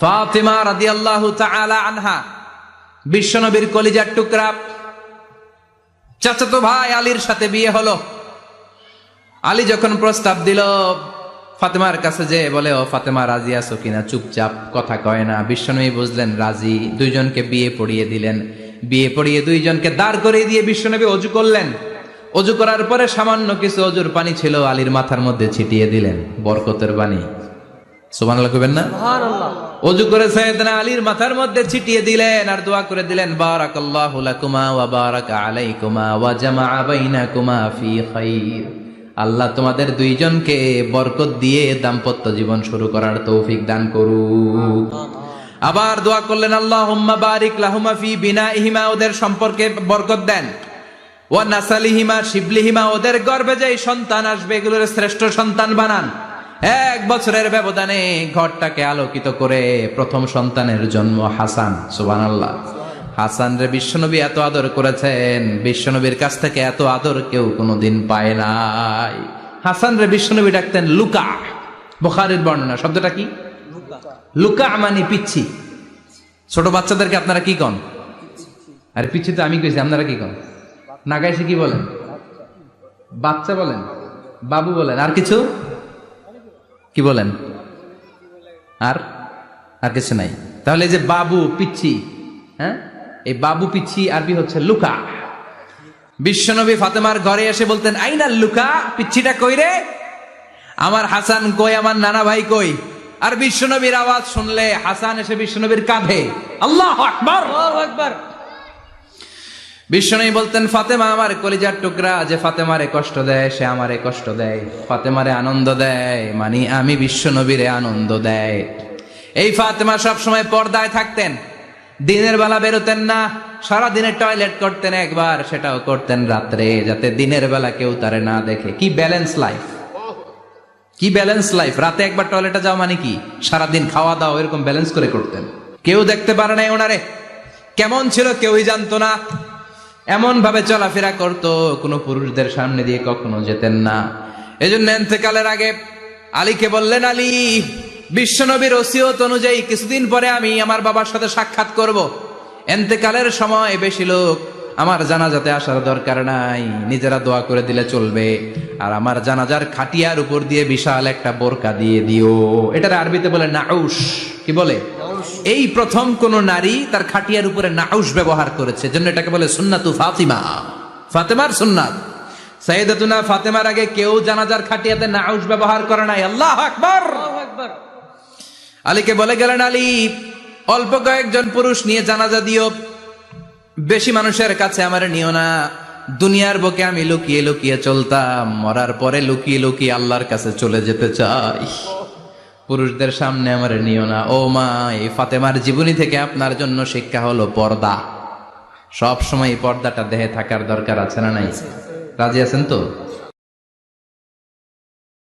ফাতিমা রাদিয়াল্লাহু তাআলা আনহা বিশ্বনবীর কলিজার টুকরা চাচাতো ভাই আলীর সাথে বিয়ে হলো। আলী যখন প্রস্তাব দিল ফাতেমার কাছে যে বলে, ও ফাতেমা রাজি আছো কিনা? চুপচাপ, কথা কয় না। বিশ্বনবী বুঝলেন রাজি, দুইজনকে বিয়ে পড়িয়ে দিলেন। বিয়ে পড়িয়ে দুইজনকে দাঁড় করিয়ে দিয়ে বিশ্বনবী অজু করলেন। অজু করার পরে সামান্য কিছু অজুর পানি ছিল আলীর মাথার মধ্যে ছিটিয়ে দিলেন, বরকতের পানি। সুবহানাল্লাহ কইবেন না? সুবহানাল্লাহ। অজু করে সাইয়েদনা আলীর মাথার মধ্যে ছিটিয়ে দিলেন আর দোয়া করে দিলেন, বারাকাল্লাহু লাকুমা ওয়া বারাকা আলাইকুমা ওয়া জামাআ বাইনাকুমা ফি খাইর। আল্লাহ তোমাদের দুইজনকে বরকত দিয়ে দাম্পত্য জীবন শুরু করার তৌফিক দান করুক। আবার দোয়া করলেন, আল্লাহুম্মা বারিক লাহুমা ফি বিনাইহিমা, ওদের সম্পর্কে বরকত দেন। ওয়া নাসালিহিমা শিবলিহিমা, ওদের গর্ভে যে সন্তান আসবে এগুলোর শ্রেষ্ঠ সন্তান বানান। 1 বছরের ব্যবধানে ঘরটাকে আলোকিত করে প্রথম সন্তানের জন্ম হাসান। সুবহানাল্লাহ। হাসান রে বিশ্বনবী এত আদর করেছেন, বিশ্বনবীর কাছ থেকে এত আদর কেউ কোনোদিন পায় নাই। হাসান রে বিশ্বনবী ডাকতেন লুকা। বুখারীর বর্ণনা, শব্দটা কি? লুকা মানে পিচ্ছি। ছোট বাচ্চাদেরকে আপনারা কি কন? আরে পিচ্ছি তো আমি কইছি, আপনারা কি কন? নাগাইছে কি বলেন? বাচ্চা বলেন, বাবু বলেন, আর কিছু কি বলেন? আর আর কিছু নাই। তাহলে এই যে বাবু পিচ্ছি, হ্যাঁ, এই বাবু পিচ্ছি আরবি হচ্ছে লুকা। বিশ্বনবী ফাতেমার ঘরে এসে বলতেন, আইনা লুকা, পিচ্ছিটা কই রে? আমার হাসান কই, আমার নানা ভাই কই? আর বিশ্বনবীর আওয়াজ শুনলে হাসান এসে বিশ্বনবীর কাঁধে। আল্লাহু আকবার, আল্লাহু আকবার। বিশ্বনবী বলতেন, ফাতেমা আমার কলিজার টুকরা, যে ফাতেমারে কষ্ট দেয় সে আমারে কষ্ট দেয়, ফাতেমারে আনন্দ দেয় মানে আমি বিশ্বনবীরে আনন্দ দেয়। এই ফাতেমা সব সময় পর্দায় থাকতেন, দিনের বেলা বেরোতেন না, সারা দিনে টয়লেট করতেন একবার, সেটাও করতেন রাত্রে, যাতে দিনের বেলা কেউ তারে না দেখে। কি ব্যালেন্স লাইফ, কি ব্যালেন্স লাইফ! রাতে একবার টয়লেটে যাওয়া মানে কি সারাদিন খাওয়া দাওয়া এরকম ব্যালেন্স করে করতেন। কেউ দেখতে পারে নাই ওনারে, কেমন ছিল কেউই জানতো না। এমন ভাবে চলাফেরা করতো, কোনো পুরুষদের সামনে দিয়ে কখনো যেতেন না। এজন্য ইন্তেকালের আগে আলীকে বললেন, আলী, বিশ্বনবীর ওসিয়ত অনুযায়ী কিছুদিন পরে আমি আমার বাবার সাথে সাক্ষাৎ করব। ইন্তেকালের সময় বেশি লোক আমার জানাজাতে আসার দরকার নাই, নিজেরা দোয়া করে দিলে চলবে। আর আমার জানাজার খাটিয়ার উপর দিয়ে বিশাল একটা বোরকা দিয়ে দিও। এটার আরবিতে বলে নাউশ। কি বলে? এই প্রথম কোন নারী তার খাটিয়ার উপরে নাউশ ব্যবহার করেছে, জন্য এটাকে বলে সুন্নাতু ফাতিমা, ফাতেমার সুন্নাত। সাইয়েদাতুনা ফাতেমার আগে কেউ জানাজার খাটিয়াতে নাউশ ব্যবহার করে নাই। আল্লাহু আকবার, আল্লাহু আকবার। আলীকে বলে গেলেন, আলী, অল্প কয়েকজন পুরুষ নিয়ে জানাজা দিও, বেশি মানুষের কাছে আমারে নিও না। দুনিয়ার বুকে আমি লুকিয়ে লুকিয়ে চলতাম, মরার পরে লুকিয়ে লুকিয়ে আল্লাহর কাছে চলে যেতে চাই, পুরুষদের সামনে আমারে নিও না। ও মা, এই ফাতেমার জীবনী থেকে আপনার জন্য শিক্ষা হলো পর্দা। সব সময় পর্দাটা দেহে থাকার দরকার আছে না নাই? রাজি আছেন তো?